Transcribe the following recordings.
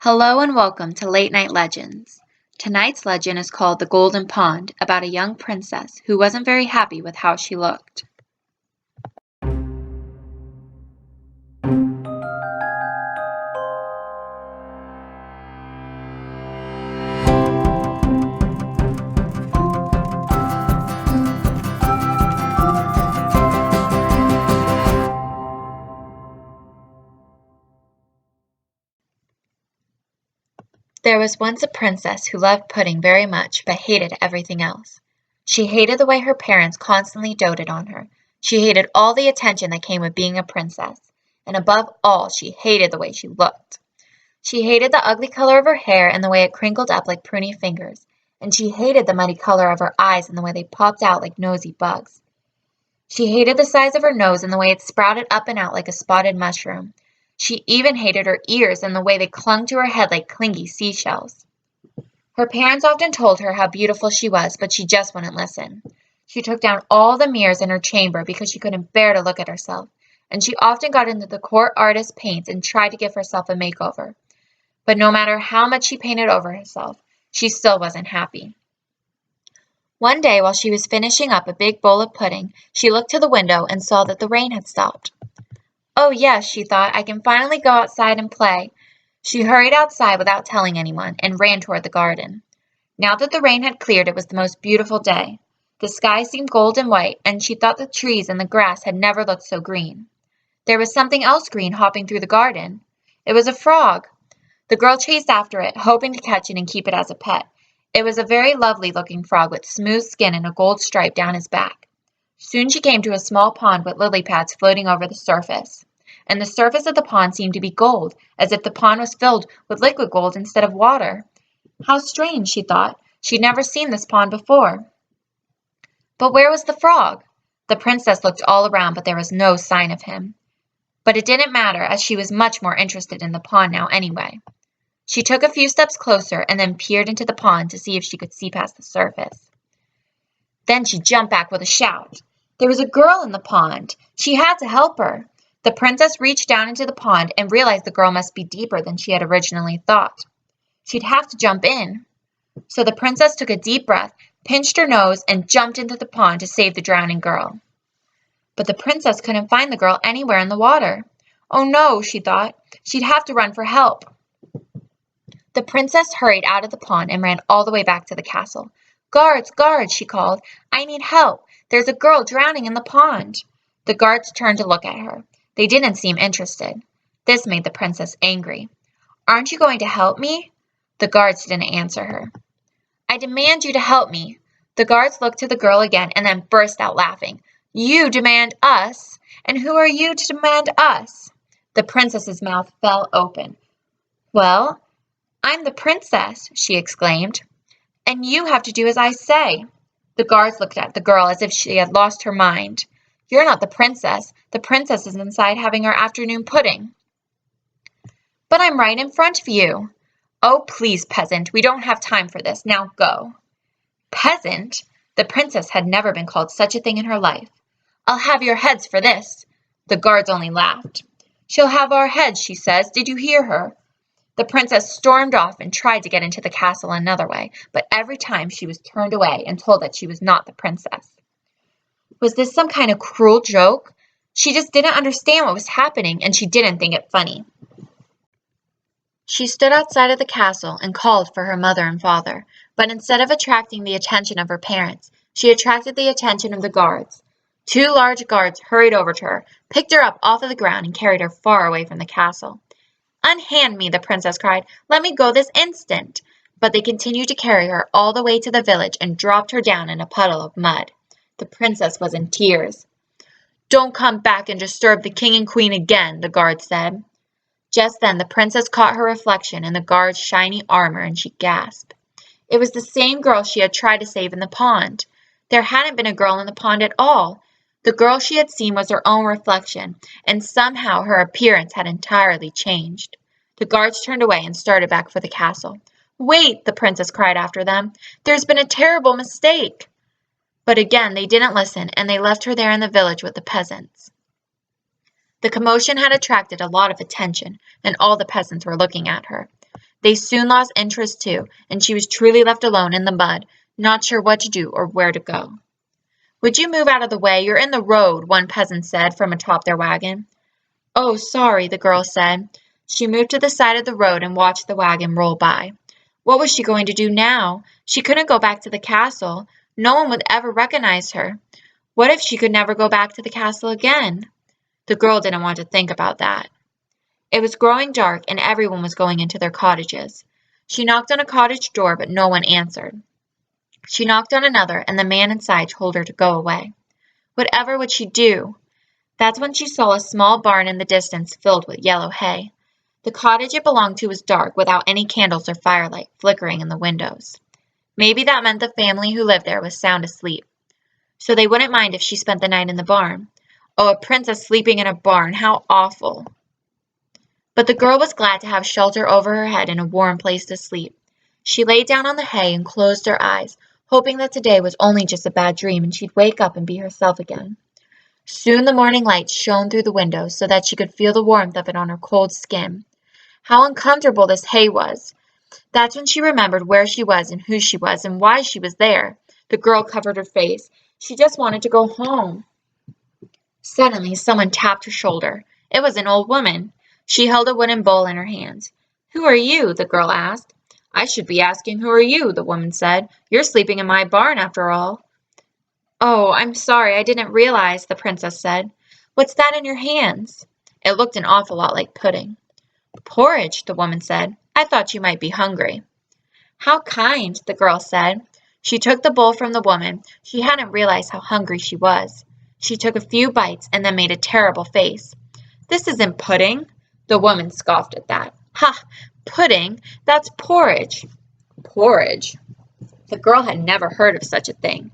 Hello and welcome to Late Night Legends. Tonight's legend is called The Golden Pond, about a young princess who wasn't very happy with how she looked. There was once a princess who loved pudding very much but hated everything else. She hated the way her parents constantly doted on her. She hated all the attention that came with being a princess. And above all, she hated the way she looked. She hated the ugly color of her hair and the way it crinkled up like pruny fingers. And she hated the muddy color of her eyes and the way they popped out like nosy bugs. She hated the size of her nose and the way it sprouted up and out like a spotted mushroom. She even hated her ears and the way they clung to her head like clingy seashells. Her parents often told her how beautiful she was, but she just wouldn't listen. She took down all the mirrors in her chamber because she couldn't bear to look at herself, and she often got into the court artist's paints and tried to give herself a makeover. But no matter how much she painted over herself, she still wasn't happy. One day, while she was finishing up a big bowl of pudding, she looked to the window and saw that the rain had stopped. Oh, yes, she thought, I can finally go outside and play. She hurried outside without telling anyone and ran toward the garden. Now that the rain had cleared, it was the most beautiful day. The sky seemed gold and white, and she thought the trees and the grass had never looked so green. There was something else green hopping through the garden. It was a frog. The girl chased after it, hoping to catch it and keep it as a pet. It was a very lovely-looking frog with smooth skin and a gold stripe down his back. Soon she came to a small pond with lily pads floating over the surface. And the surface of the pond seemed to be gold, as if the pond was filled with liquid gold instead of water. How strange, she thought. She'd never seen this pond before. But where was the frog? The princess looked all around, but there was no sign of him. But it didn't matter, as she was much more interested in the pond now anyway. She took a few steps closer and then peered into the pond to see if she could see past the surface. Then she jumped back with a shout. There was a girl in the pond. She had to help her. The princess reached down into the pond and realized the girl must be deeper than she had originally thought. She'd have to jump in. So the princess took a deep breath, pinched her nose, and jumped into the pond to save the drowning girl. But the princess couldn't find the girl anywhere in the water. Oh no, she thought. She'd have to run for help. The princess hurried out of the pond and ran all the way back to the castle. Guards, guards, she called. I need help. There's a girl drowning in the pond. The guards turned to look at her. They didn't seem interested. This made the princess angry. Aren't you going to help me? The guards didn't answer her. I demand you to help me. The guards looked to the girl again and then burst out laughing. You demand us? And who are you to demand us? The princess's mouth fell open. Well, I'm the princess, she exclaimed. And you have to do as I say. The guards looked at the girl as if she had lost her mind. You're not the princess. The princess is inside having her afternoon pudding. But I'm right in front of you. Oh, please, peasant, we don't have time for this. Now go. Peasant? The princess had never been called such a thing in her life. I'll have your heads for this. The guards only laughed. She'll have our heads, she says. Did you hear her? The princess stormed off and tried to get into the castle another way, but every time she was turned away and told that she was not the princess. Was this some kind of cruel joke? She just didn't understand what was happening, and she didn't think it funny. She stood outside of the castle and called for her mother and father, but instead of attracting the attention of her parents, she attracted the attention of the guards. Two large guards hurried over to her, picked her up off of the ground, and carried her far away from the castle. Unhand me, the princess cried. Let me go this instant. But they continued to carry her all the way to the village and dropped her down in a puddle of mud. The princess was in tears. Don't come back and disturb the king and queen again, the guard said. Just then the princess caught her reflection in the guard's shiny armor and she gasped. It was the same girl she had tried to save in the pond. There hadn't been a girl in the pond at all. The girl she had seen was her own reflection, and somehow her appearance had entirely changed. The guards turned away and started back for the castle. Wait, the princess cried after them. There's been a terrible mistake. But again they didn't listen, and they left her there in the village with the peasants. The commotion had attracted a lot of attention, and all the peasants were looking at her. They soon lost interest too, and she was truly left alone in the mud, not sure what to do or where to go. "Would you move out of the way? You're in the road," one peasant said from atop their wagon. "Oh, sorry," the girl said. She moved to the side of the road and watched the wagon roll by. What was she going to do now? She couldn't go back to the castle. No one would ever recognize her. What if she could never go back to the castle again? The girl didn't want to think about that. It was growing dark, and everyone was going into their cottages. She knocked on a cottage door, but no one answered. She knocked on another, and the man inside told her to go away. Whatever would she do? That's when she saw a small barn in the distance filled with yellow hay. The cottage it belonged to was dark, without any candles or firelight flickering in the windows. Maybe that meant the family who lived there was sound asleep, so they wouldn't mind if she spent the night in the barn. Oh, a princess sleeping in a barn, how awful! But the girl was glad to have shelter over her head and a warm place to sleep. She lay down on the hay and closed her eyes, hoping that today was only just a bad dream and she'd wake up and be herself again. Soon the morning light shone through the window so that she could feel the warmth of it on her cold skin. How uncomfortable this hay was! That's when she remembered where she was and who she was and why she was there. The girl covered her face. She just wanted to go home. Suddenly, someone tapped her shoulder. It was an old woman. She held a wooden bowl in her hand. "Who are you?" the girl asked. "I should be asking who are you," the woman said. "You're sleeping in my barn after all." "Oh, I'm sorry, I didn't realize," the princess said. "What's that in your hands?" It looked an awful lot like pudding. "Porridge," the woman said. "I thought you might be hungry." "How kind," the girl said. She took the bowl from the woman. She hadn't realized how hungry she was. She took a few bites and then made a terrible face. "This isn't pudding." The woman scoffed at that. "Ha! Pudding? That's porridge." Porridge? The girl had never heard of such a thing.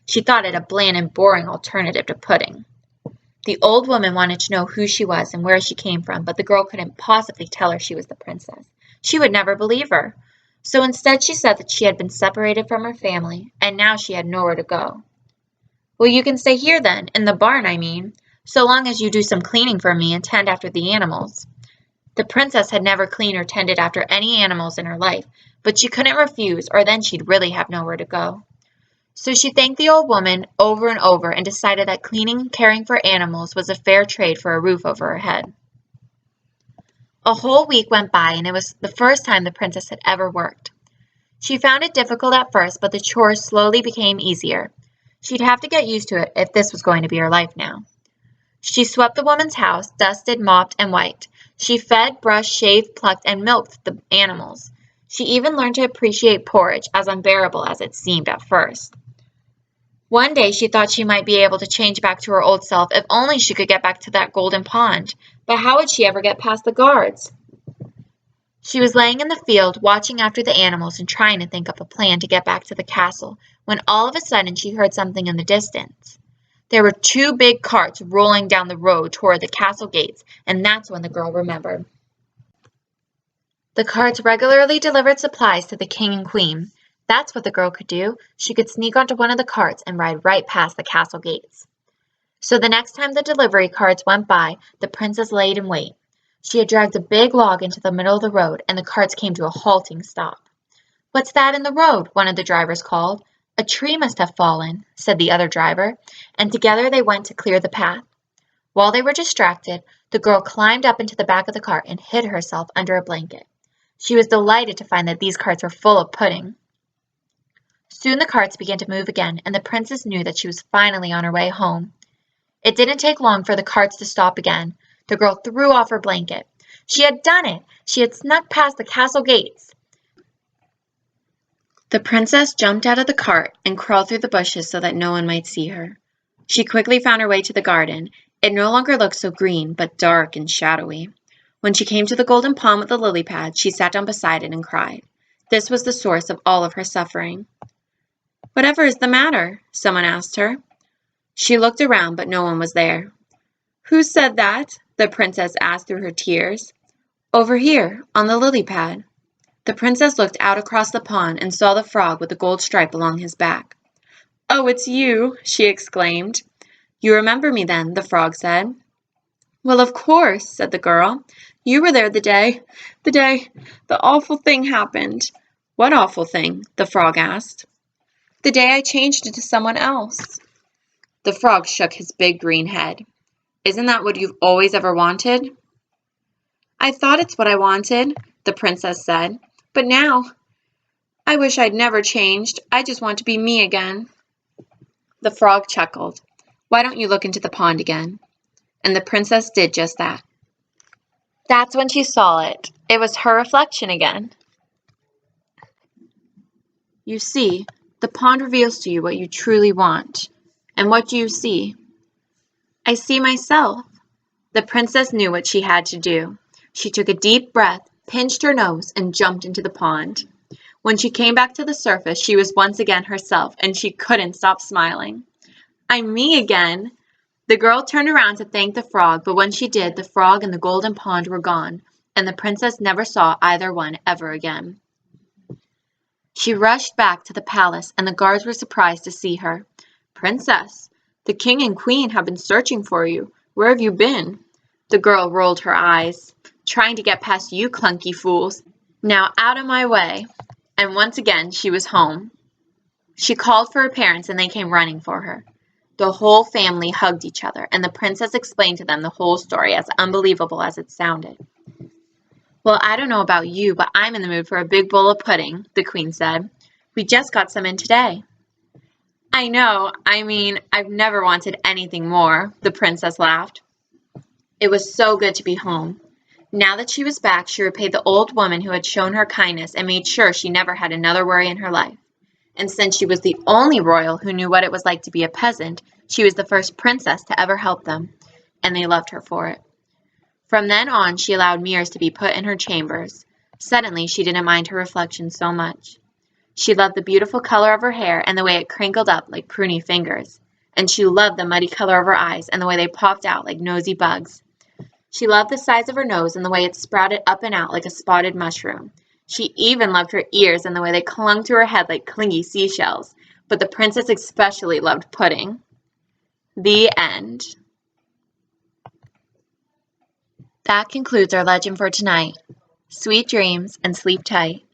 She thought it a bland and boring alternative to pudding. The old woman wanted to know who she was and where she came from, but the girl couldn't possibly tell her she was the princess. She would never believe her. So instead she said that she had been separated from her family, and now she had nowhere to go. "Well, you can stay here then, in the barn, I mean, so long as you do some cleaning for me and tend after the animals." The princess had never cleaned or tended after any animals in her life, but she couldn't refuse, or then she'd really have nowhere to go. So she thanked the old woman over and over and decided that cleaning and caring for animals was a fair trade for a roof over her head. A whole week went by, and it was the first time the princess had ever worked. She found it difficult at first, but the chores slowly became easier. She'd have to get used to it if this was going to be her life now. She swept the woman's house, dusted, mopped, and wiped. She fed, brushed, shaved, plucked, and milked the animals. She even learned to appreciate porridge, as unbearable as it seemed at first. One day she thought she might be able to change back to her old self if only she could get back to that golden pond. But how would she ever get past the guards? She was laying in the field, watching after the animals and trying to think up a plan to get back to the castle, when all of a sudden she heard something in the distance. There were two big carts rolling down the road toward the castle gates, and that's when the girl remembered. The carts regularly delivered supplies to the king and queen. That's what the girl could do. She could sneak onto one of the carts and ride right past the castle gates. So the next time the delivery carts went by, the princess laid in wait. She had dragged a big log into the middle of the road, and the carts came to a halting stop. "What's that in the road?" one of the drivers called. "A tree must have fallen," said the other driver, and together they went to clear the path. While they were distracted, the girl climbed up into the back of the cart and hid herself under a blanket. She was delighted to find that these carts were full of pudding. Soon the carts began to move again, and the princess knew that she was finally on her way home. It didn't take long for the carts to stop again. The girl threw off her blanket. She had done it! She had snuck past the castle gates! The princess jumped out of the cart and crawled through the bushes so that no one might see her. She quickly found her way to the garden. It no longer looked so green, but dark and shadowy. When she came to the golden pond with the lily pad, she sat down beside it and cried. This was the source of all of her suffering. "Whatever is the matter?" someone asked her. She looked around, but no one was there. "Who said that?" the princess asked through her tears. "Over here, on the lily pad." The princess looked out across the pond and saw the frog with the gold stripe along his back. "Oh, it's you!" she exclaimed. "You remember me then," the frog said. "Well, of course," said the girl. You were there the awful thing happened. What awful thing? The frog asked. The day I changed into someone else. The frog shook his big green head. Isn't that what you've always ever wanted? I thought it's what I wanted, the princess said, but now I wish I'd never changed. I just want to be me again. The frog chuckled. Why don't you look into the pond again? And the princess did just that. That's when she saw it. It was her reflection again. You see, the pond reveals to you what you truly want. And what do you see? I see myself. The princess knew what she had to do. She took a deep breath, pinched her nose, and jumped into the pond. When she came back to the surface, she was once again herself, and she couldn't stop smiling. I'm me again. The girl turned around to thank the frog, but when she did, the frog and the golden pond were gone, and the princess never saw either one ever again. She rushed back to the palace, and the guards were surprised to see her. Princess, the king and queen have been searching for you. Where have you been? The girl rolled her eyes. Trying to get past you clunky fools. Now out of my way. And once again she was home. She called for her parents and they came running for her. The whole family hugged each other, and the princess explained to them the whole story, as unbelievable as it sounded. Well, I don't know about you, but I'm in the mood for a big bowl of pudding, the queen said. We just got some in today. I know, I've never wanted anything more, the princess laughed. It was so good to be home. Now that she was back, she repaid the old woman who had shown her kindness and made sure she never had another worry in her life. And since she was the only royal who knew what it was like to be a peasant, she was the first princess to ever help them, and they loved her for it. From then on, she allowed mirrors to be put in her chambers. Suddenly, she didn't mind her reflection so much. She loved the beautiful color of her hair and the way it crinkled up like pruny fingers. And she loved the muddy color of her eyes and the way they popped out like nosy bugs. She loved the size of her nose and the way it sprouted up and out like a spotted mushroom. She even loved her ears and the way they clung to her head like clingy seashells. But the princess especially loved pudding. The end. That concludes our legend for tonight. Sweet dreams and sleep tight.